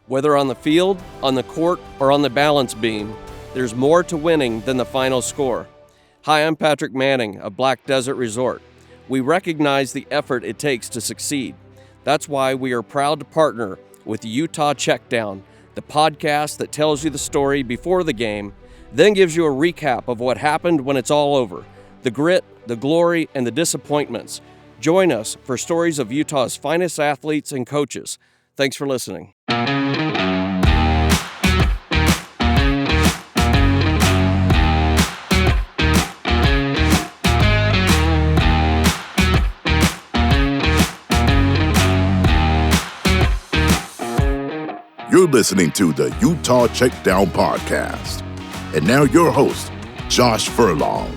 Whether on the field, on the court, or on the balance beam, there's more to winning than the final score. Hi, I'm Patrick Manning of Black Desert Resort. We recognize the effort it takes to succeed. That's why we are proud to partner with Utah Checkdown, the podcast that tells you the story before the game, then gives you a recap of what happened when it's all over, the grit, the glory, and the disappointments. Join us for stories of Utah's finest athletes and coaches. Thanks for listening. You're listening to the Utah Checkdown Podcast. And now your host, Josh Furlong.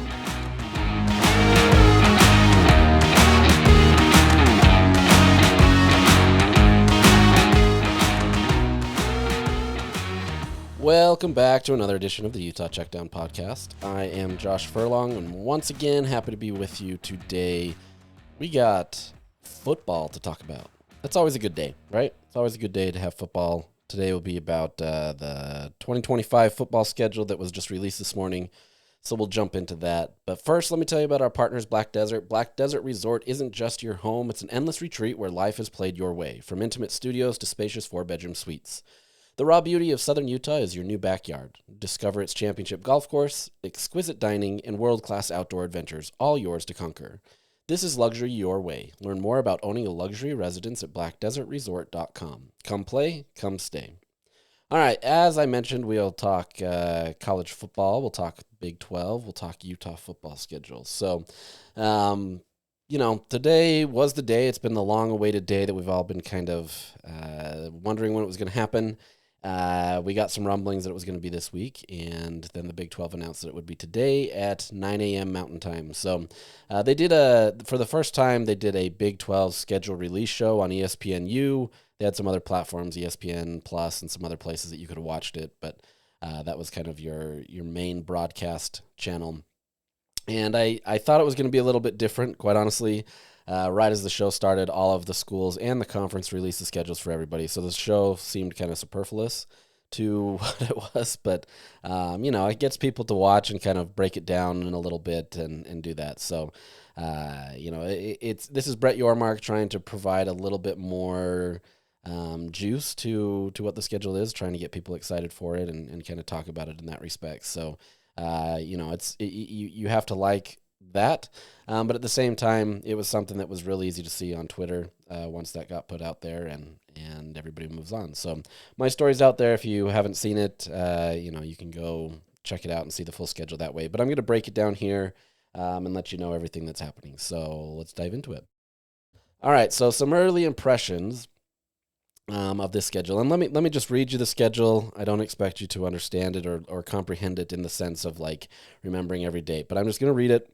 Welcome back to another edition of the Utah Checkdown Podcast. I am Josh Furlong, and once again, happy to be with you today. We got football to talk about. That's always a good day, right? It's always a good day to have football. Today will be about the 2025 football schedule that was just released this morning, so we'll jump into that. But first, let me tell you about our partners, Black Desert. Black Desert Resort isn't just your home. It's an endless retreat where life is played your way, from intimate studios to spacious four-bedroom suites. The raw beauty of southern Utah is your new backyard. Discover its championship golf course, exquisite dining, and world-class outdoor adventures, all yours to conquer. This is luxury your way. Learn more about owning a luxury residence at blackdesertresort.com. Come play, come stay. All right, as I mentioned, we'll talk college football. We'll talk Big 12. We'll talk Utah football schedules. So, today was the day. It's been the long-awaited day that we've all been kind of wondering when it was going to happen. We got some rumblings that it was going to be this week, and then the Big 12 announced that it would be today at 9 a.m. Mountain Time. So they did for the first time, they did a Big 12 schedule release show on ESPNU. They had some other platforms, ESPN Plus, and some other places that you could have watched it, but that was kind of your main broadcast channel. And I thought it was going to be a little bit different, quite honestly. Right as the show started, all of the schools and the conference released the schedules for everybody. So the show seemed kind of superfluous to what it was. But, it gets people to watch and kind of break it down in a little bit and do that. So, this is Brett Yormark trying to provide a little bit more juice to what the schedule is, trying to get people excited for it and kind of talk about it in that respect. So, you have to like that. But at the same time, it was something that was really easy to see on Twitter once that got put out there, and everybody moves on. So my story's out there. If you haven't seen it, you can go check it out and see the full schedule that way. But I'm going to break it down here and let you know everything that's happening. So let's dive into it. All right, so some early impressions of this schedule. And let me just read you the schedule. I don't expect you to understand it or comprehend it in the sense of like remembering every date, but I'm just going to read it.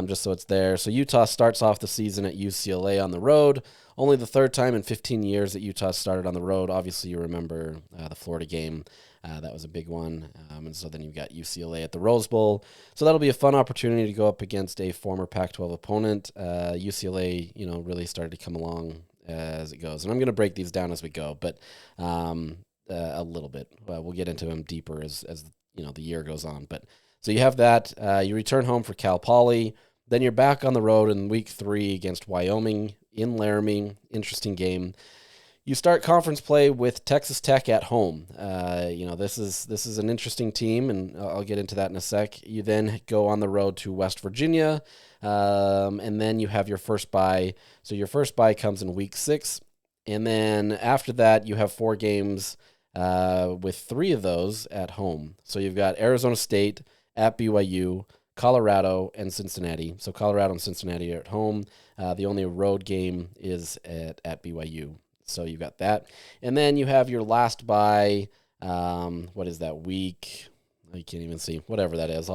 Just so it's there. So Utah starts off the season at UCLA on the road. Only the third time in 15 years that Utah started on the road. Obviously, you remember the Florida game. That was a big one. And so then you've got UCLA at the Rose Bowl. So that'll be a fun opportunity to go up against a former Pac-12 opponent. UCLA, really started to come along as it goes. And I'm going to break these down as we go, but a little bit. We'll get into them deeper as the year goes on. But so you have that. You return home for Cal Poly. Then you're back on the road in week 3 against Wyoming in Laramie. Interesting game. You start conference play with Texas Tech at home. This is an interesting team, and I'll get into that in a sec. You then go on the road to West Virginia, and then you have your first bye. So your first bye comes in week 6, and then after that you have 4 games with 3 of those at home. So you've got Arizona State at BYU, Colorado, and Cincinnati. So Colorado and Cincinnati are at home. The only road game is at BYU. So you've got that. And then you have your last bye. What is that week? You can't even see. Whatever that is.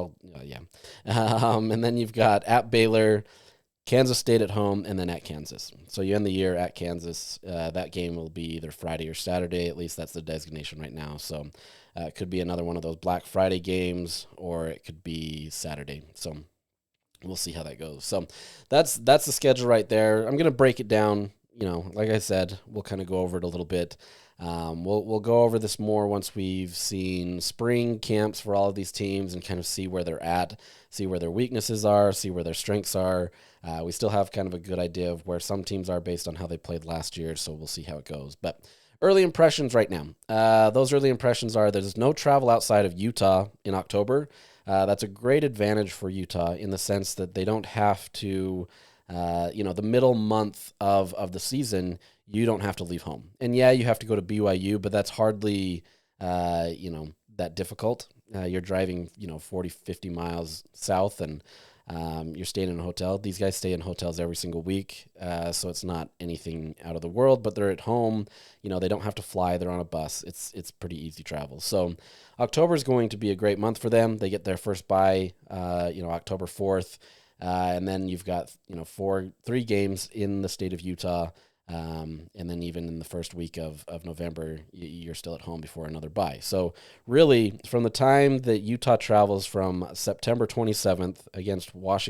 And then you've got at Baylor, Kansas State at home, and then at Kansas. So you end the year at Kansas. That game will be either Friday or Saturday. At least that's the designation right now. So it could be another one of those Black Friday games, or it could be Saturday. So we'll see how that goes. So that's the schedule right there. I'm going to break it down. Like I said, we'll kind of go over it a little bit. We'll go over this more once we've seen spring camps for all of these teams and kind of see where they're at, see where their weaknesses are, see where their strengths are. We still have kind of a good idea of where some teams are based on how they played last year, so we'll see how it goes. But early impressions right now. Those early impressions are there's no travel outside of Utah in October. That's a great advantage for Utah in the sense that they don't have to, the middle month of the season, you don't have to leave home. And yeah, you have to go to BYU, but that's hardly, that difficult. You're driving, 40, 50 miles south and you're staying in a hotel. These guys stay in hotels every single week, so it's not anything out of the world, but they're at home. They don't have to fly. They're on a bus. It's pretty easy travel. So October is going to be a great month for them. They get their first bye, October 4th, and then you've got, 3 games in the state of Utah. And then even in the first week of November, you're still at home before another bye. So really, from the time that Utah travels from September 27th against West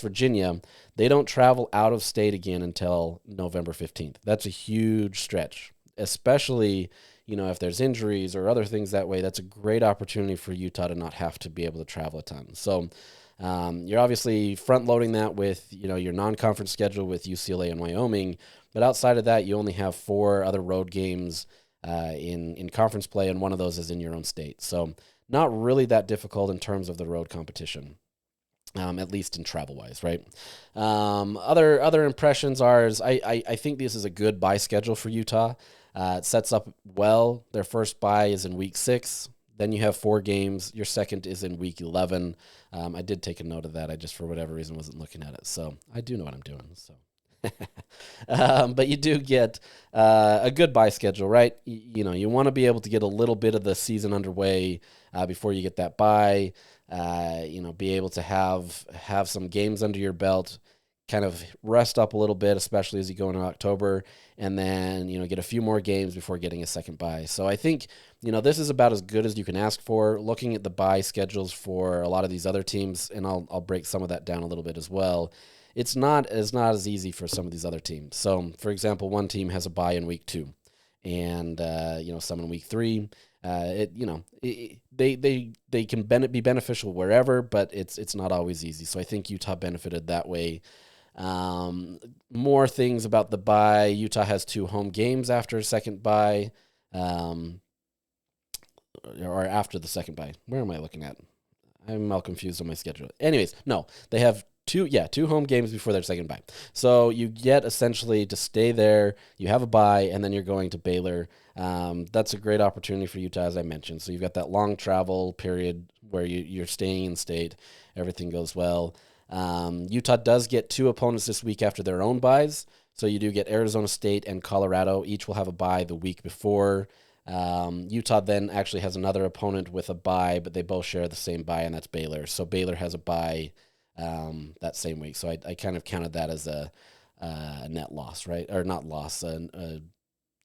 Virginia, they don't travel out of state again until November 15th. That's a huge stretch, especially, if there's injuries or other things that way. That's a great opportunity for Utah to not have to be able to travel a ton. So you're obviously front-loading that with, your non-conference schedule with UCLA and Wyoming, but outside of that, you only have 4 other road games in conference play, and one of those is in your own state. So not really that difficult in terms of the road competition, at least in travel-wise, right? Other impressions are, I think this is a good bye schedule for Utah. It sets up well. Their first bye is in week 6. Then you have 4 games. Your second is in week 11. I did take a note of that. I just, for whatever reason, wasn't looking at it. So I do know what I'm doing. So, but you do get a good bye schedule, right? You want to be able to get a little bit of the season underway before you get that bye. Be able to have some games under your belt, kind of rest up a little bit, especially as you go into October, and then, get a few more games before getting a second bye. So I think, this is about as good as you can ask for. Looking at the bye schedules for a lot of these other teams, and I'll break some of that down a little bit as well. It's not as easy for some of these other teams. So, for example, one team has a bye in week 2, and some in week 3. They can be beneficial wherever, but it's not always easy. So I think Utah benefited that way. More things about the bye. Utah has 2 home games after a second bye, or after the second bye. Where am I looking at? I'm all confused on my schedule. Anyways, no, they have 2 home games before their second bye. So you get essentially to stay there. You have a bye, and then you're going to Baylor. That's a great opportunity for Utah, as I mentioned. So you've got that long travel period where you're staying in state. Everything goes well. Utah does get 2 opponents this week after their own byes. So you do get Arizona State and Colorado. Each will have a bye the week before. Utah then actually has another opponent with a bye, but they both share the same bye, and that's Baylor. So Baylor has a bye that same week. So I kind of counted that as a net loss, right? Or not loss,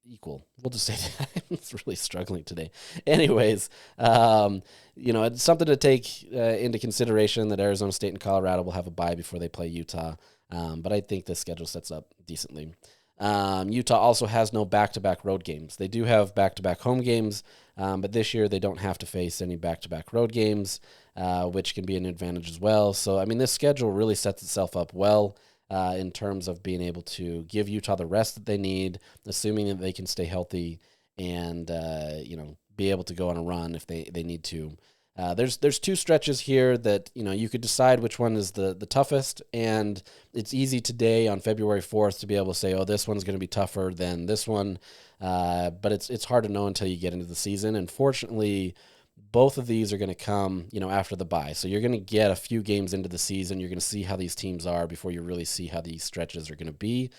equal. We'll just say that. It's really struggling today. Anyways, it's something to take into consideration that Arizona State and Colorado will have a bye before they play Utah. But I think the schedule sets up decently. Utah also has no back-to-back road games. They do have back-to-back home games, but this year they don't have to face any back-to-back road games, which can be an advantage as well. So, this schedule really sets itself up well in terms of being able to give Utah the rest that they need, assuming that they can stay healthy and, be able to go on a run if they need to. There's 2 stretches here that, you could decide which one is the toughest, and it's easy today on February 4th to be able to say, oh, this one's going to be tougher than this one, but it's hard to know until you get into the season, and fortunately, both of these are going to come, after the bye. So you're going to get a few games into the season. You're going to see how these teams are before you really see how these stretches are going to be.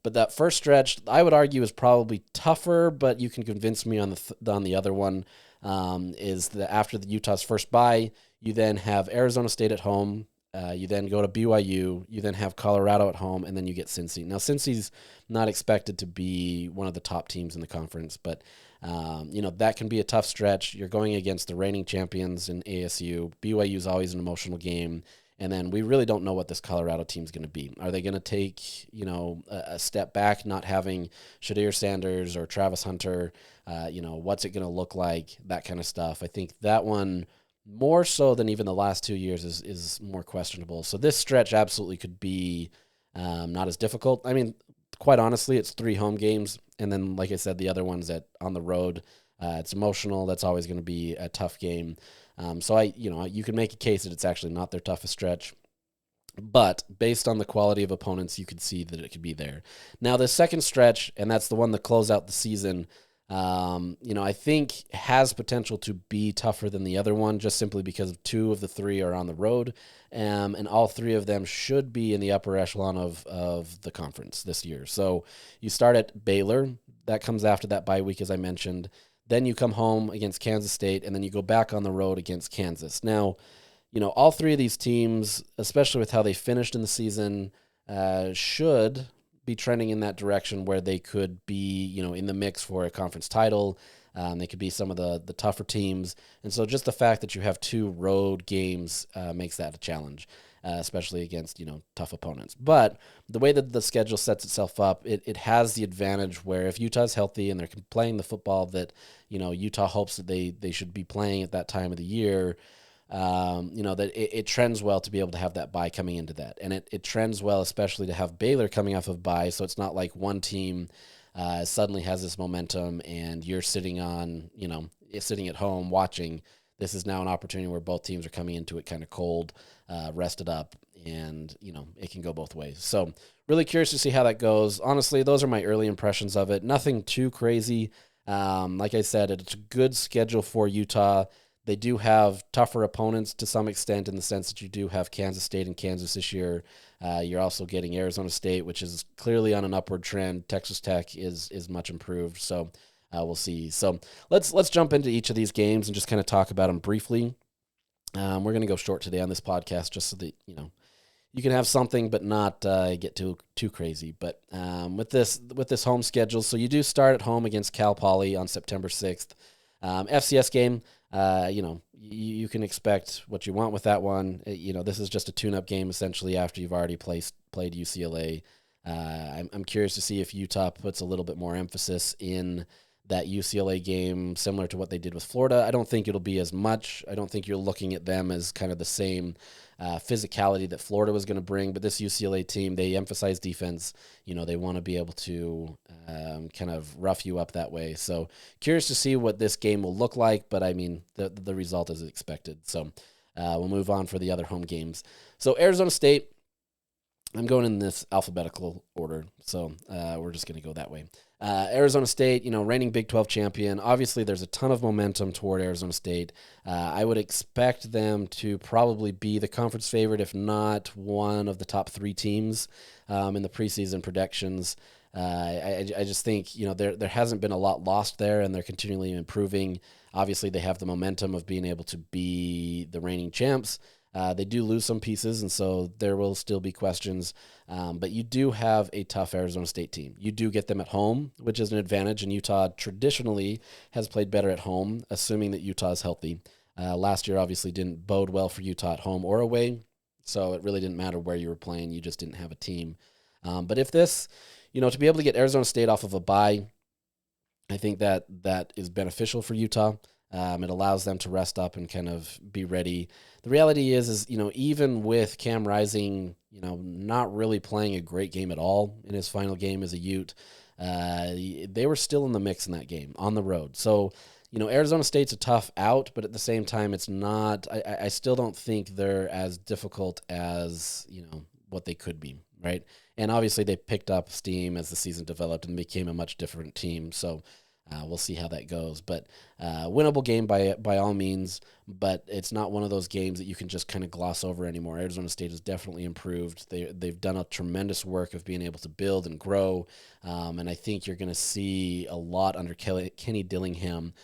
But that first stretch, I would argue, is probably tougher, but you can convince me on the other one, is that after the Utah's first bye, you then have Arizona State at home, you then go to BYU, you then have Colorado at home, and then you get Cincy. Now, Cincy's not expected to be one of the top teams in the conference, but that can be a tough stretch. You're going against the reigning champions in ASU. BYU is always an emotional game, And then we really don't know what this Colorado team's going to be. Are they going to take, a step back, not having Shadir Sanders or Travis Hunter? What's it going to look like? That kind of stuff. I think that one, more so than even the last 2 years, is more questionable. So this stretch absolutely could be not as difficult. I mean, quite honestly, it's 3 home games. And then, like I said, the other ones on the road, it's emotional. That's always going to be a tough game. So you can make a case that it's actually not their toughest stretch, but based on the quality of opponents, you could see that it could be there. Now, the second stretch, and that's the one that close out the season, I think has potential to be tougher than the other one, just simply because 2 of the 3 are on the road, and all 3 of them should be in the upper echelon of the conference this year. So you start at Baylor. That comes after that bye week, as I mentioned. Then you come home against Kansas State, and then you go back on the road against Kansas. Now, all 3 of these teams, especially with how they finished in the season, should be trending in that direction where they could be, in the mix for a conference title. They could be some of the tougher teams. And so just the fact that you have 2 road games makes that a challenge, especially against, tough opponents. But the way that the schedule sets itself up, it has the advantage where if Utah's healthy and they're playing the football that, Utah hopes that they should be playing at that time of the year, that it trends well to be able to have that bye coming into that. And it trends well, especially to have Baylor coming off of bye. So it's not like one team suddenly has this momentum and you're sitting at home watching. This is now an opportunity where both teams are coming into it kind of cold, rested up, and, it can go both ways. So really curious to see how that goes. Honestly, those are my early impressions of it. Nothing too crazy. Like I said, it's a good schedule for Utah. They do have tougher opponents to some extent in the sense that you do have Kansas State and Kansas this year. You're also getting Arizona State, which is clearly on an upward trend. Texas Tech is much improved, so we'll see. So let's jump into each of these games and just kind of talk about them briefly. We're going to go short today on this podcast just so that you can have something but not get too crazy. But with this home schedule, so you do start at home against Cal Poly on September 6th. FCS game. You can expect what you want with that one. This is just a tune-up game essentially after you've already played UCLA. I'm curious to see if Utah puts a little bit more emphasis in that UCLA game, similar to what they did with Florida. I don't think it'll be as much. I don't think you're looking at them as kind of the same physicality that Florida was going to bring. But this UCLA team, they emphasize defense. They want to be able to kind of rough you up that way. So curious to see what this game will look like. But, I mean, the result is expected. So we'll move on for the other home games. So Arizona State, I'm going in this alphabetical order. So we're just going to go that way. Arizona State, reigning Big 12 champion. Obviously, there's a ton of momentum toward Arizona State. I would expect them to probably be the conference favorite, if not one of the top 3 teams in the preseason predictions. I just think, there hasn't been a lot lost there, and they're continually improving. Obviously, they have the momentum of being able to be the reigning champs. They do lose some pieces, and so there will still be questions. But you do have a tough Arizona State team. You do get them at home, which is an advantage, and Utah traditionally has played better at home, assuming that Utah is healthy. Last year obviously didn't bode well for Utah at home or away, so it really didn't matter where you were playing. You just didn't have a team. But if this, to be able to get Arizona State off of a bye, I think that is beneficial for Utah. It allows them to rest up and kind of be ready. The reality is even with Cam Rising, not really playing a great game at all in his final game as a Ute, they were still in the mix in that game on the road. So, Arizona State's a tough out, but at the same time, it's not. I still don't think they're as difficult as what they could be, right? And obviously, they picked up steam as the season developed and became a much different team. So. We'll see how that goes, but winnable game by all means, but it's not one of those games that you can just kind of gloss over anymore. Arizona State has definitely improved. They've done a tremendous work of being able to build and grow, and I think you're going to see a lot under Kenny Dillingham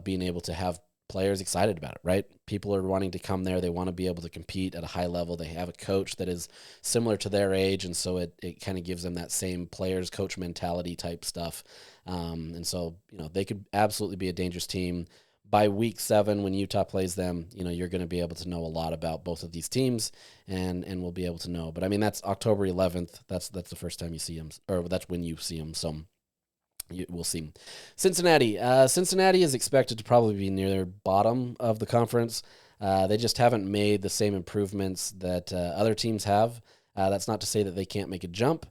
being able to have players excited about it, right? People are wanting to come there. They want to be able to compete at a high level. They have a coach that is similar to their age, and so it kind of gives them that same players coach mentality type stuff. And so, they could absolutely be a dangerous team. by week 7, when Utah plays them, you're going to be able to know a lot about both of these teams, and we'll be able to know. But I mean, that's October 11th. That's the first time you see them, or that's when you see them. So we'll see. Cincinnati. Cincinnati is expected to probably be near the bottom of the conference. They just haven't made the same improvements that other teams have. That's not to say that they can't make a jump,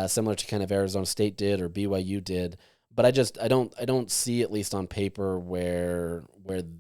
similar to kind of Arizona State did or BYU did. But I don't see, at least on paper, where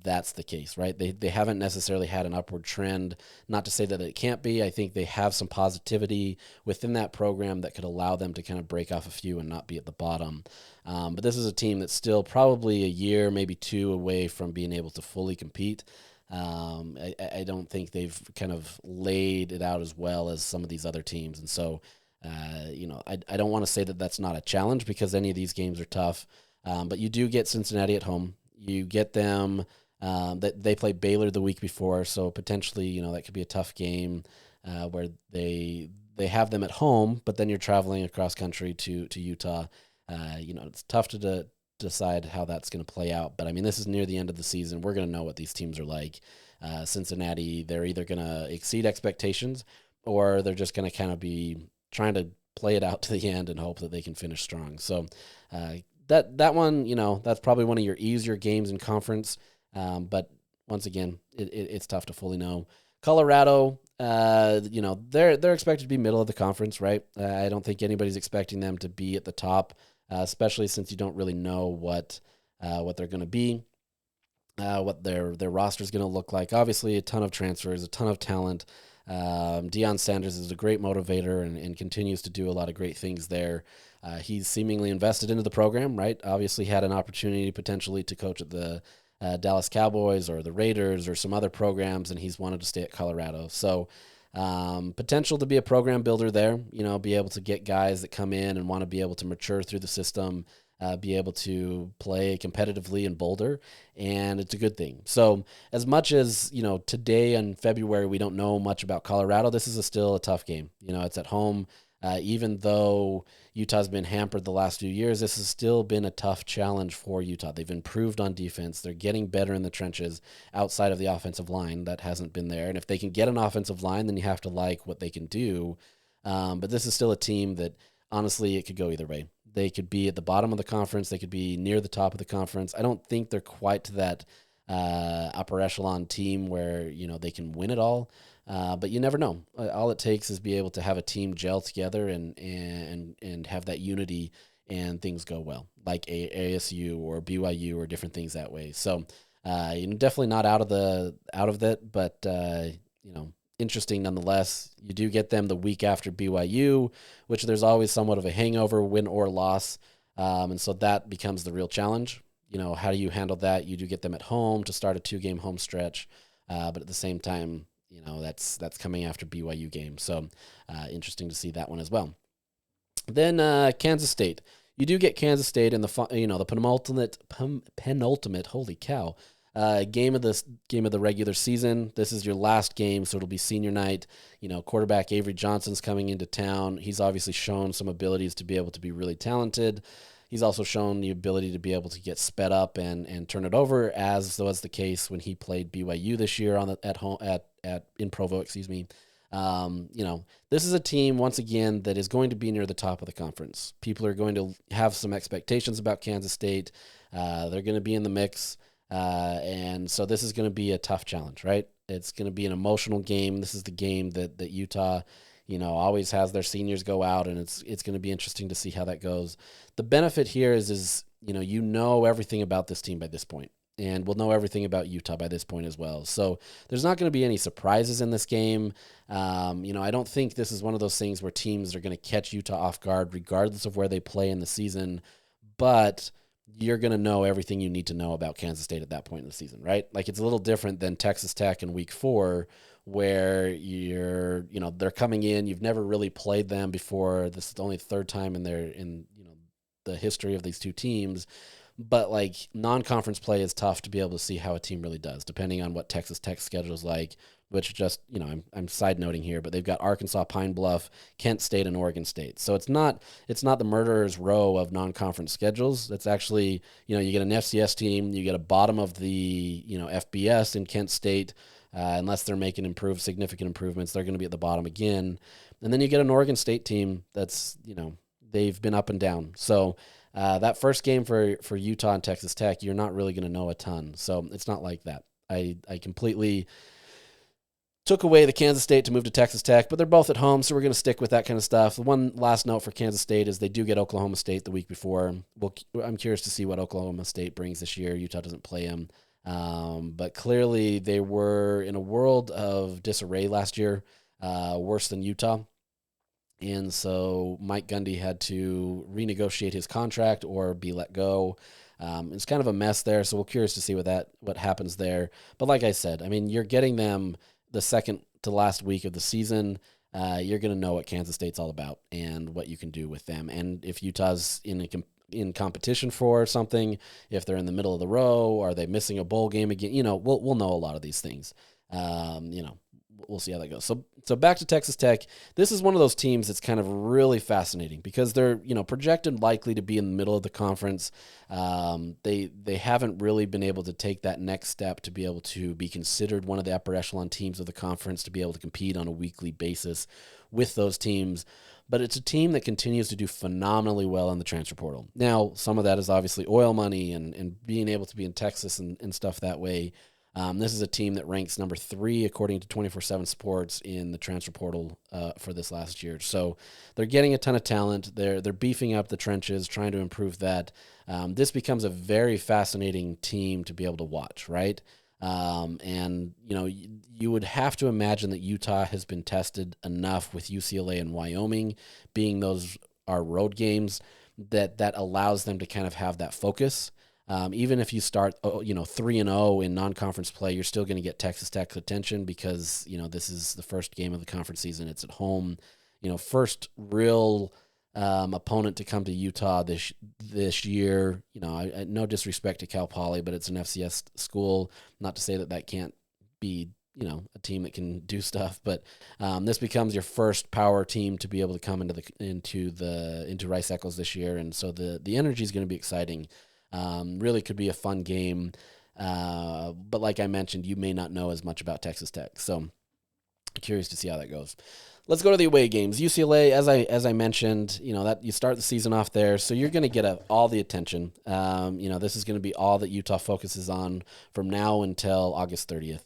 that's the case, right? They haven't necessarily had an upward trend. Not to say that it can't be. I think they have some positivity within that program that could allow them to kind of break off a few and not be at the bottom. But this is a team that's still probably a year, maybe 2 away from being able to fully compete. I don't think they've kind of laid it out as well as some of these other teams, and so. I don't want to say that that's not a challenge, because any of these games are tough. But you do get Cincinnati at home. You get them that they play Baylor the week before, so potentially that could be a tough game where they have them at home, but then you're traveling across country to Utah. It's tough to decide how that's going to play out. But I mean, this is near the end of the season. We're going to know what these teams are like. Cincinnati, they're either going to exceed expectations, or they're just going to kind of be trying to play it out to the end and hope that they can finish strong. So that one, that's probably one of your easier games in conference. But once again, it's tough to fully know. Colorado, they're expected to be middle of the conference, right? I don't think anybody's expecting them to be at the top, especially since you don't really know what they're going to be, what their roster is going to look like. Obviously, a ton of transfers, a ton of talent. Deion Sanders is a great motivator and continues to do a lot of great things there. He's seemingly invested into the program, right? Obviously had an opportunity potentially to coach at the Dallas Cowboys or the Raiders or some other programs, and he's wanted to stay at Colorado. So potential to be a program builder there, be able to get guys that come in and want to be able to mature through the system, be able to play competitively in Boulder, and it's a good thing. So as much as, today in February, we don't know much about Colorado, this is still a tough game. It's at home. Even though Utah's been hampered the last few years, this has still been a tough challenge for Utah. They've improved on defense. They're getting better in the trenches outside of the offensive line. That hasn't been there. And if they can get an offensive line, then you have to like what they can do. But this is still a team that, honestly, it could go either way. They could be at the bottom of the conference. They could be near the top of the conference. I don't think they're quite to that upper echelon team where, they can win it all. But you never know. All it takes is be able to have a team gel together and have that unity, and things go well, like ASU or BYU or different things that way. So, definitely not out of that, but interesting nonetheless. You do get them the week after BYU, which there's always somewhat of a hangover, win or loss. And so that becomes the real challenge. How do you handle that? You do get them at home to start a 2-game home stretch. But at the same time, that's coming after BYU game. So interesting to see that one as well. Then Kansas State. You do get Kansas State in the penultimate, holy cow, game of the regular season. This is your last game, so it'll be senior night. Quarterback Avery Johnson's coming into town. He's obviously shown some abilities to be able to be really talented. He's also shown the ability to be able to get sped up and turn it over, as was the case when he played BYU this year in Provo. Excuse me. This is a team, once again, that is going to be near the top of the conference. People are going to have some expectations about Kansas State. They're going to be in the mix. And so this is going to be a tough challenge, right? It's going to be an emotional game. This is the game that Utah, always has their seniors go out, and it's going to be interesting to see how that goes. The benefit here is everything about this team by this point, and we'll know everything about Utah by this point as well. So there's not going to be any surprises in this game. I don't think this is one of those things where teams are going to catch Utah off guard regardless of where they play in the season, but you're going to know everything you need to know about Kansas State at that point in the season, right? Like, it's a little different than Texas Tech in week 4, where they're coming in. You've never really played them before. This is the only third time in the history of these two teams. But like non-conference play is tough to be able to see how a team really does, depending on what Texas Tech's schedule is like. Which just I'm side noting here, but they've got Arkansas, Pine Bluff, Kent State, and Oregon State. So it's not the murderer's row of non-conference schedules. It's actually you get an FCS team, you get a bottom of the FBS in Kent State. Unless they're making significant improvements, they're going to be at the bottom again. And then you get an Oregon State team that's they've been up and down. So that first game for Utah and Texas Tech, you're not really going to know a ton. So it's not like that. I completely took away the Kansas State to move to Texas Tech, but they're both at home, so we're going to stick with that kind of stuff. The one last note for Kansas State is they do get Oklahoma State the week before. I'm curious to see what Oklahoma State brings this year. Utah doesn't play them. But clearly they were in a world of disarray last year, worse than Utah. And so Mike Gundy had to renegotiate his contract or be let go. It's kind of a mess there, so we're curious to see what happens there. But like I said, I mean, you're getting them the second to last week of the season. You're going to know what Kansas State's all about and what you can do with them. And if Utah's in competition for something, if they're in the middle of the row, are they missing a bowl game again? We'll know a lot of these things. We'll see how that goes. So back to Texas Tech. This is one of those teams that's kind of really fascinating because they're projected likely to be in the middle of the conference. They haven't really been able to take that next step to be able to be considered one of the upper echelon teams of the conference, to be able to compete on a weekly basis with those teams. But it's a team that continues to do phenomenally well in the transfer portal. Now, some of that is obviously oil money and being able to be in Texas and stuff that way. This is a team that ranks number 3 according to 24/7 Sports in the transfer portal for this last year. So they're getting a ton of talent. They're beefing up the trenches, trying to improve that. This becomes a very fascinating team to be able to watch, right? And you would have to imagine that Utah has been tested enough with UCLA and Wyoming being those are road games that allows them to kind of have that focus. Even if you start 3-0 in non-conference play, you're still going to get Texas Tech's attention because this is the first game of the conference season. It's at home. First real opponent to come to Utah this year. No disrespect to Cal Poly, but it's an FCS school. Not to say that can't be a team that can do stuff, but this becomes your first power team to be able to come into Rice Eccles this year, and so the energy is going to be exciting. Really could be a fun game, but like I mentioned, you may not know as much about Texas Tech, so curious to see how that goes. Let's go to the away games. UCLA, as I mentioned, that you start the season off there, so you're going to get all the attention. This is going to be all that Utah focuses on from now until August 30th.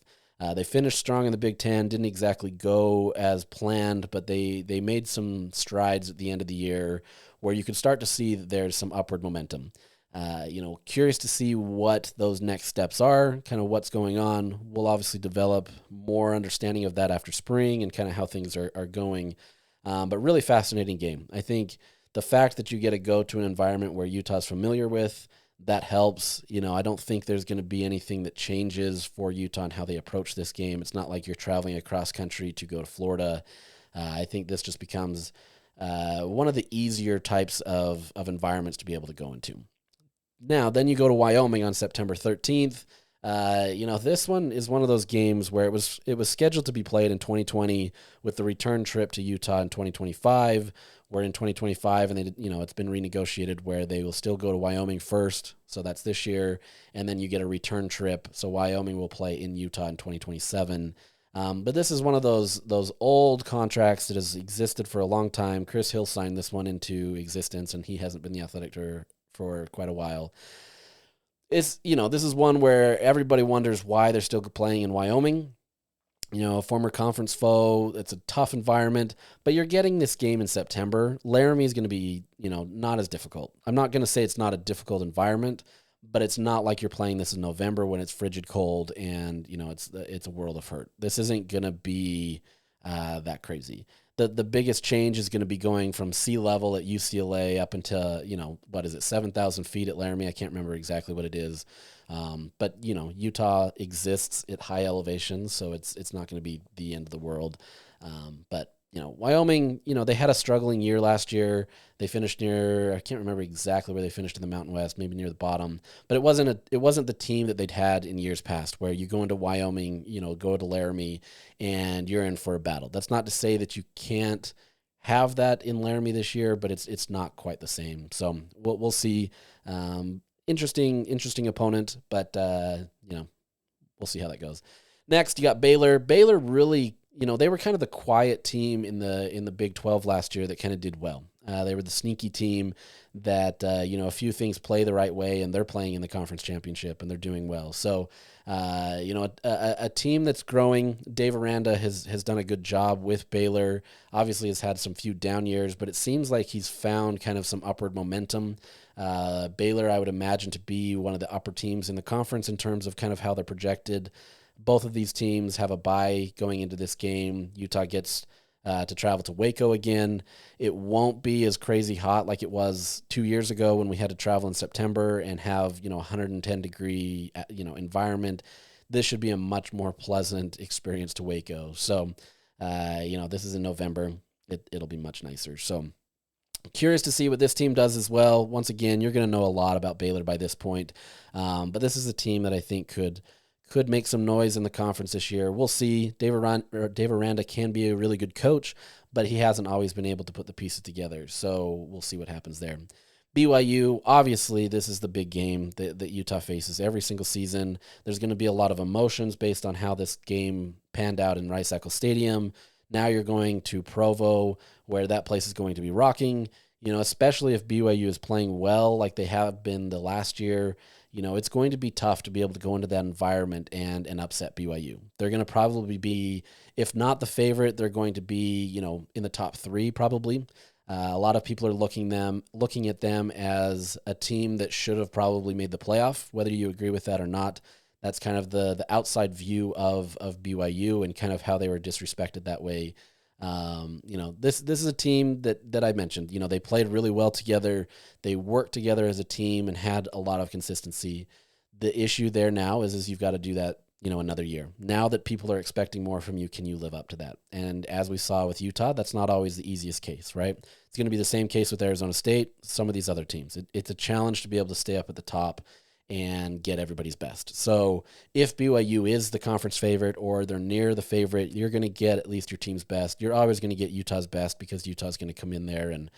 They finished strong in the Big Ten, didn't exactly go as planned, but they made some strides at the end of the year where you could start to see that there's some upward momentum. Curious to see what those next steps are, kind of what's going on. We'll obviously develop more understanding of that after spring and kind of how things are going. But really fascinating game. I think the fact that you get to go to an environment where Utah's familiar with, that helps. I don't think there's going to be anything that changes for Utah and how they approach this game. It's not like you're traveling across country to go to Florida. I think this just becomes one of the easier types of environments to be able to go into. Now, then you go to Wyoming on September 13th. This one is one of those games where it was scheduled to be played in 2020 with the return trip to Utah in 2025. We're in 2025, and it's been renegotiated where they will still go to Wyoming first. So that's this year, and then you get a return trip. So Wyoming will play in Utah in 2027. But this is one of those old contracts that has existed for a long time. Chris Hill signed this one into existence, and he hasn't been the athletic director for quite a while. This is one where everybody wonders why they're still playing in Wyoming. A former conference foe. It's a tough environment, but you're getting this game in September. Laramie is going to be, not as difficult. I'm not going to say it's not a difficult environment, but it's not like you're playing this in November when it's frigid cold and, it's a world of hurt. This isn't going to be that crazy. The biggest change is going to be going from sea level at UCLA up into, 7,000 feet at Laramie. I can't remember exactly what it is. But Utah exists at high elevations, so it's not going to be the end of the world. But Wyoming, they had a struggling year last year. They finished near, I can't remember exactly where they finished in the Mountain West, maybe near the bottom, but it wasn't the team that they'd had in years past, where you go into Wyoming, go to Laramie, and you're in for a battle. That's not to say that you can't have that in Laramie this year, but it's not quite the same. So we'll see. Interesting opponent, but we'll see how that goes. Next, you got Baylor. Baylor really, they were kind of the quiet team in the Big 12 last year that kind of did well. They were the sneaky team that, a few things play the right way, and they're playing in the conference championship, and they're doing well. So, a team that's growing. Dave Aranda has done a good job with Baylor. Obviously has had some few down years, but it seems like he's found kind of some upward momentum. Baylor, I would imagine, to be one of the upper teams in the conference in terms of kind of how they're projected. Both of these teams have a bye going into this game. Utah gets to travel to Waco again. It won't be as crazy hot like it was 2 years ago when we had to travel in September and have 110-degree environment. This should be a much more pleasant experience to Waco. So this is in November. It'll be much nicer. So curious to see what this team does as well. Once again, you're going to know a lot about Baylor by this point, but this is a team that I think could make some noise in the conference this year. We'll see. Dave Aranda can be a really good coach, but he hasn't always been able to put the pieces together. So we'll see what happens there. BYU, obviously, this is the big game that Utah faces every single season. There's going to be a lot of emotions based on how this game panned out in Rice-Eccles Stadium. Now you're going to Provo, where that place is going to be rocking, especially if BYU is playing well like they have been the last year. It's going to be tough to be able to go into that environment and upset BYU. They're going to probably be, if not the favorite, they're going to be, in the top three probably. A lot of people are looking at them as a team that should have probably made the playoff, whether you agree with that or not. That's kind of the outside view of BYU and kind of how they were disrespected that way. This is a team that I mentioned. They played really well together. They worked together as a team and had a lot of consistency. The issue there now is you've got to do that, another year. Now that people are expecting more from you, can you live up to that? And as we saw with Utah, that's not always the easiest case, right? It's going to be the same case with Arizona State, some of these other teams. It's a challenge to be able to stay up at the top and get everybody's best. So if BYU is the conference favorite or they're near the favorite, you're going to get at least your team's best. You're always going to get Utah's best because Utah's going to come in there and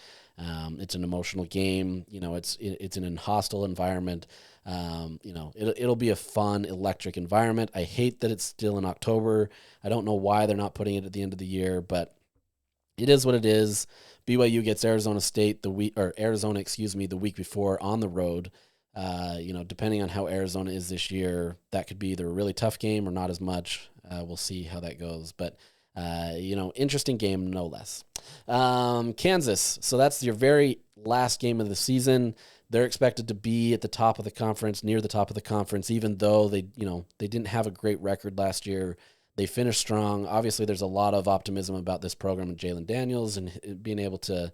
it's an emotional game. It's in a hostile environment. It'll be a fun, electric environment. I hate that it's still in October. I don't know why they're not putting it at the end of the year, but it is what it is. BYU gets Arizona the week before on the road. Depending on how Arizona is this year, that could be either a really tough game or not as much. We'll see how that goes. But, interesting game, no less. Kansas. So that's your very last game of the season. They're expected to be at the top of the conference, near the top of the conference, even though they didn't have a great record last year. They finished strong. Obviously, there's a lot of optimism about this program and Jalen Daniels and being able to,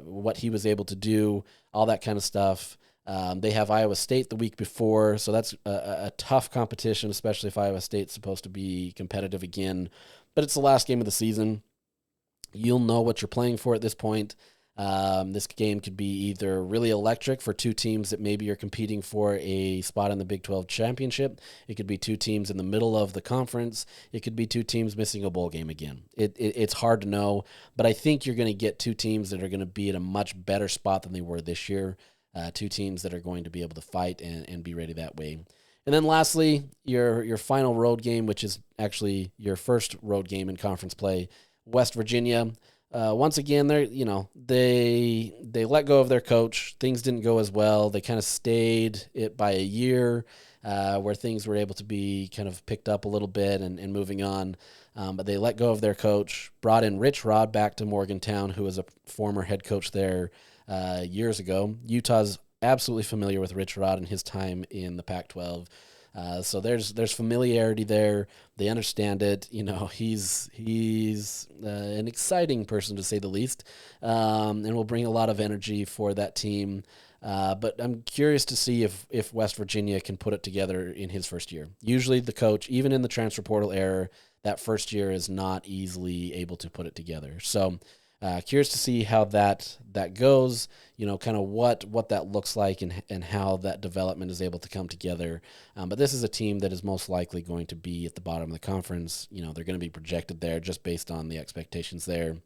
what he was able to do, all that kind of stuff. They have Iowa State the week before, so that's a tough competition, especially if Iowa State's supposed to be competitive again. But it's the last game of the season. You'll know what you're playing for at this point. This game could be either really electric for two teams that maybe are competing for a spot in the Big 12 championship. It could be two teams in the middle of the conference. It could be two teams missing a bowl game again. It's hard to know, but I think you're going to get two teams that are going to be at a much better spot than they were this year. Two teams that are going to be able to fight and be ready that way. And then lastly, your final road game, which is actually your first road game in conference play, West Virginia. Once again, they let go of their coach. Things didn't go as well. They kind of stayed it by a year where things were able to be kind of picked up a little bit and moving on. But they let go of their coach, brought in Rich Rod back to Morgantown, who was a former head coach there years ago. Utah's absolutely familiar with Rich Rod and his time in the Pac-12. So there's familiarity there. They understand it. He's an exciting person to say the least, and will bring a lot of energy for that team. But I'm curious to see if West Virginia can put it together in his first year. Usually the coach, even in the transfer portal era, that first year is not easily able to put it together. So curious to see how that goes, kind of what that looks like and how that development is able to come together. But this is a team that is most likely going to be at the bottom of the conference. They're going to be projected there just based on the expectations there.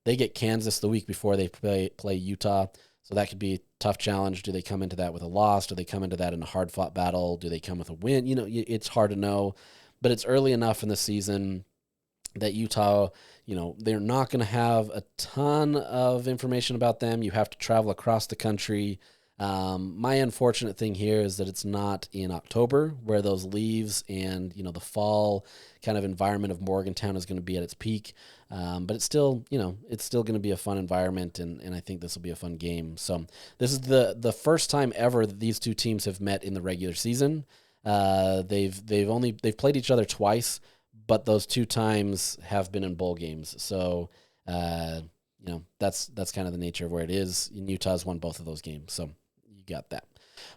They get Kansas the week before they play Utah, so that could be a tough challenge. Do they come into that with a loss? Do they come into that in a hard-fought battle? Do they come with a win? It's hard to know, but it's early enough in the season that Utah, they're not going to have a ton of information about them. You have to travel across the country. My unfortunate thing here is that it's not in October where those leaves and, the fall kind of environment of Morgantown is going to be at its peak. But it's still, it's still going to be a fun environment, and I think this will be a fun game. So this is the first time ever that these two teams have met in the regular season. They've played each other twice, but those two times have been in bowl games. So, that's kind of the nature of where it is. And Utah's won both of those games. So you got that.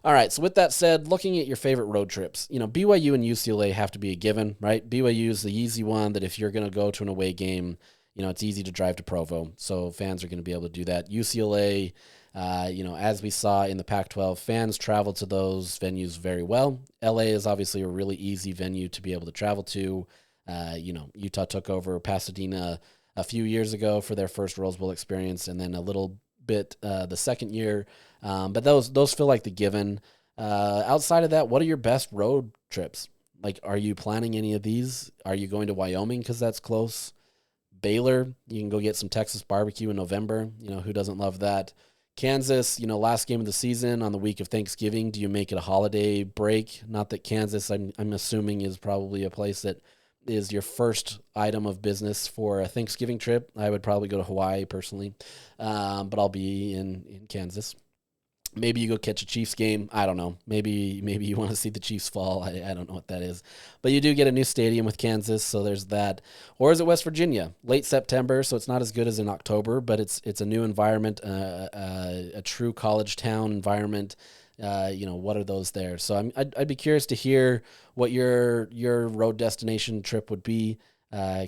All right. So with that said, looking at your favorite road trips, BYU and UCLA have to be a given, right? BYU is the easy one that if you're going to go to an away game, it's easy to drive to Provo. So fans are going to be able to do that. UCLA, as we saw in the Pac-12, fans travel to those venues very well. LA is obviously a really easy venue to be able to travel to. Utah took over Pasadena a few years ago for their first Rose Bowl experience, and then a little bit the second year. But those feel like the given. Outside of that, what are your best road trips? Like, are you planning any of these? Are you going to Wyoming because that's close? Baylor, you can go get some Texas barbecue in November. Who doesn't love that? Kansas, last game of the season on the week of Thanksgiving. Do you make it a holiday break? Not that Kansas, I'm assuming, is probably a place that is your first item of business for a Thanksgiving trip. I would probably go to Hawaii personally, but I'll be in Kansas. Maybe you go catch a Chiefs game. I don't know. Maybe you want to see the Chiefs fall. I don't know what that is. But you do get a new stadium with Kansas, so there's that. Or is it West Virginia? Late September, so it's not as good as in October, but it's a new environment, a true college town environment. What are those there? So I'd be curious to hear what your road destination trip would be.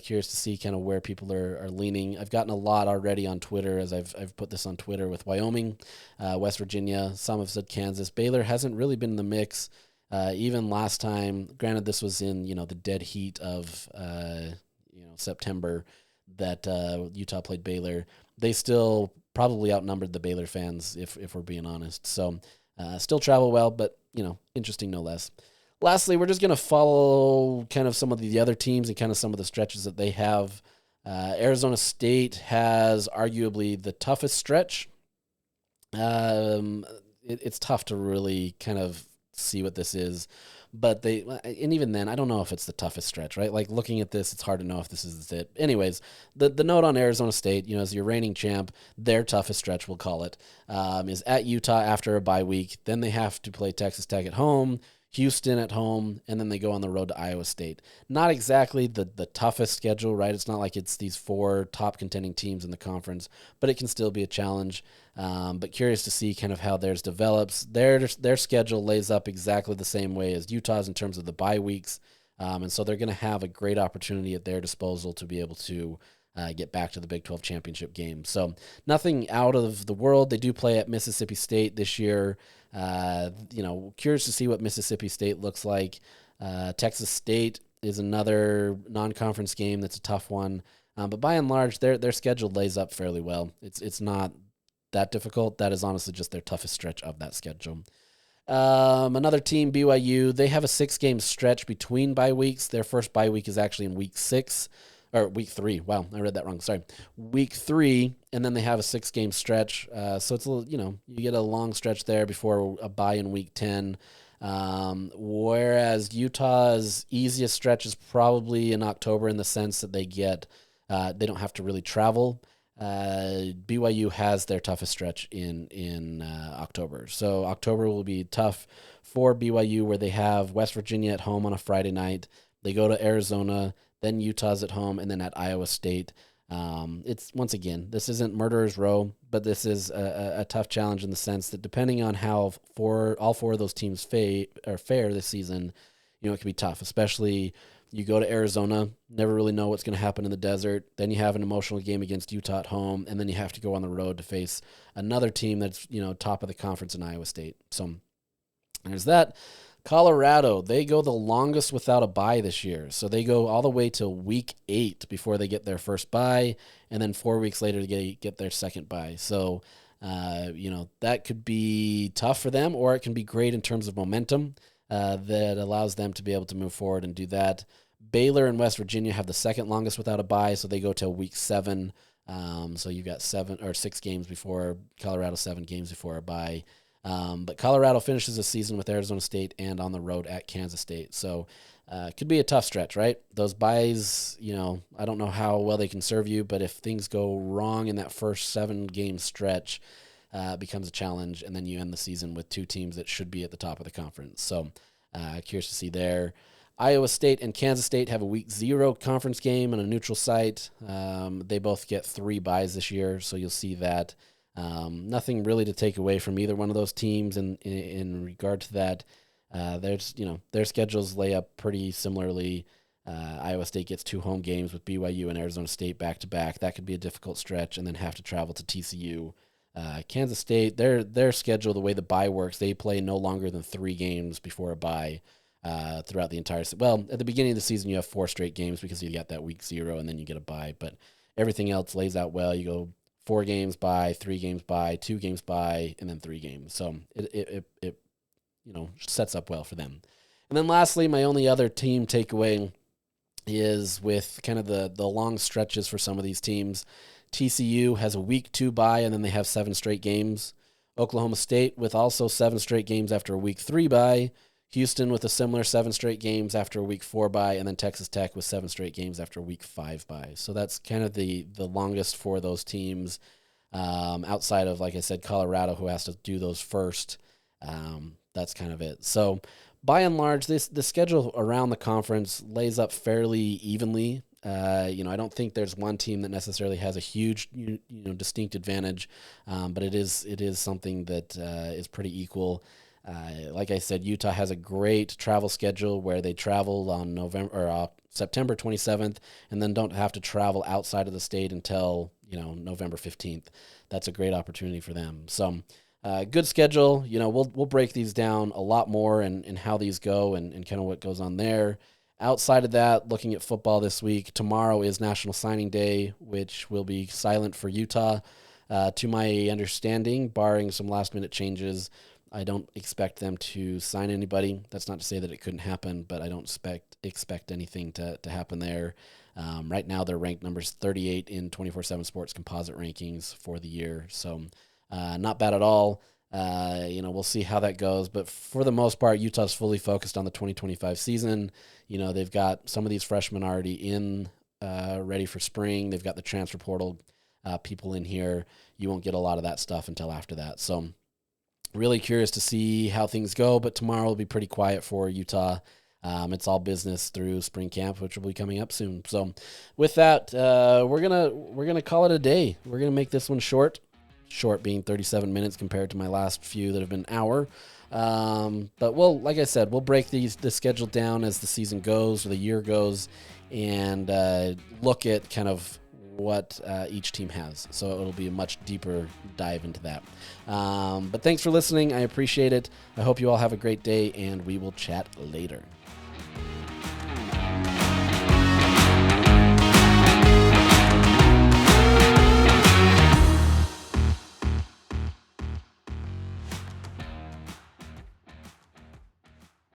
Curious to see kind of where people are leaning. I've gotten a lot already on Twitter as I've put this on Twitter with Wyoming, West Virginia. Some have said Kansas. Baylor hasn't really been in the mix. Even last time, granted this was in, the dead heat of, September that Utah played Baylor. They still probably outnumbered the Baylor fans if we're being honest. So still travel well, but, interesting no less. Lastly, we're just going to follow kind of some of the other teams and kind of some of the stretches that they have. Arizona State has arguably the toughest stretch. It's tough to really kind of see what this is, but and even then, I don't know if it's the toughest stretch, right? Like looking at this, it's hard to know if this is it. Anyways, the note on Arizona State, as your reigning champ, their toughest stretch, we'll call it, is at Utah after a bye week. Then they have to play Texas Tech at home, Houston at home, and then they go on the road to Iowa State. Not exactly the toughest schedule, right? It's not like it's these 4 top contending teams in the conference, but it can still be a challenge. But curious to see kind of how theirs develops. Their schedule lays up exactly the same way as Utah's in terms of the bye weeks. And so they're going to have a great opportunity at their disposal to be able to get back to the Big 12 championship game. So nothing out of the world. They do play at Mississippi State this year. Curious to see what Mississippi State looks like. Texas State is another non-conference game that's a tough one. But by and large, their schedule lays up fairly well. It's not that difficult. That is honestly just their toughest stretch of that schedule. Another team, BYU, they have a 6-game stretch between bye weeks. Their first bye week is actually in week 3. Wow, I read that wrong. Sorry. Week 3, and then they have a 6-game stretch. So it's a little, you get a long stretch there before a bye in week 10. Whereas Utah's easiest stretch is probably in October in the sense that they don't have to really travel. BYU has their toughest stretch in October. So October will be tough for BYU, where they have West Virginia at home on a Friday night. They go to Arizona, then Utah's at home, and then at Iowa State. It's once again, this isn't Murderer's Row, but this is a tough challenge in the sense that depending on how all 4 of those teams fare this season, it can be tough, especially you go to Arizona, never really know what's going to happen in the desert. Then you have an emotional game against Utah at home, and then you have to go on the road to face another team that's, top of the conference in Iowa State. So there's that. Colorado, they go the longest without a bye this year. So they go all the way to week 8 before they get their first bye, and then 4 weeks later to get their second bye. So, that could be tough for them, or it can be great in terms of momentum that allows them to be able to move forward and do that. Baylor and West Virginia have the second longest without a bye, so they go till week 7. So you've got 6 games before Colorado, 7 games before a bye. But Colorado finishes the season with Arizona State and on the road at Kansas State. So it could be a tough stretch, right? Those byes, I don't know how well they can serve you, but if things go wrong in that first 7-game stretch, it becomes a challenge, and then you end the season with 2 teams that should be at the top of the conference. So curious to see there. Iowa State and Kansas State have a week 0 conference game on a neutral site. They both get 3 byes this year, so you'll see that. Nothing really to take away from either one of those teams in regard to that. Their schedules lay up pretty similarly. Iowa State gets 2 home games with BYU and Arizona State back-to-back. That could be a difficult stretch, and then have to travel to TCU. Kansas State, their schedule, the way the bye works, they play no longer than 3 games before a bye throughout the entire season. Well, at the beginning of the season, you have 4 straight games because you got that week 0, and then you get a bye. But everything else lays out well. You go 4 games bye, 3 games bye, 2 games bye, and then 3 games. So it sets up well for them. And then lastly, my only other team takeaway is with kind of the long stretches for some of these teams. TCU has a week 2 bye, and then they have 7 straight games. Oklahoma State with also 7 straight games after a week 3 bye. Houston with a similar 7 straight games after a week 4 bye, and then Texas Tech with 7 straight games after a week 5 bye. So that's kind of the longest for those teams, outside of, like I said, Colorado, who has to do those first. That's kind of it. So by and large, the schedule around the conference lays up fairly evenly. I don't think there's one team that necessarily has a huge, distinct advantage, but it is something that is pretty equal. Like I said, Utah has a great travel schedule where they travel on September 27th, and then don't have to travel outside of the state until November 15th. That's a great opportunity for them. So good schedule. We'll break these down a lot more and how these go and kind of what goes on there. Outside of that, looking at football this week, tomorrow is National Signing Day, which will be silent for Utah. To my understanding, barring some last-minute changes, I don't expect them to sign anybody. That's not to say that it couldn't happen, but I don't expect anything to happen there. Right now, they're ranked numbers 38 in 24/7 Sports composite rankings for the year, so not bad at all. We'll see how that goes, but for the most part, Utah's fully focused on the 2025 season. They've got some of these freshmen already in, ready for spring. They've got the transfer portal people in here. You won't get a lot of that stuff until after that. So really curious to see how things go, but tomorrow will be pretty quiet for Utah. It's all business through spring camp, which will be coming up soon. So with that, we're gonna call it a day. We're gonna make this one short being 37 minutes compared to my last few that have been an hour. But like I said, we'll break the schedule down as the season goes or the year goes, and look at kind of what each team has. So it'll be a much deeper dive into that. But thanks for listening. I appreciate it. I hope you all have a great day, and we will chat later.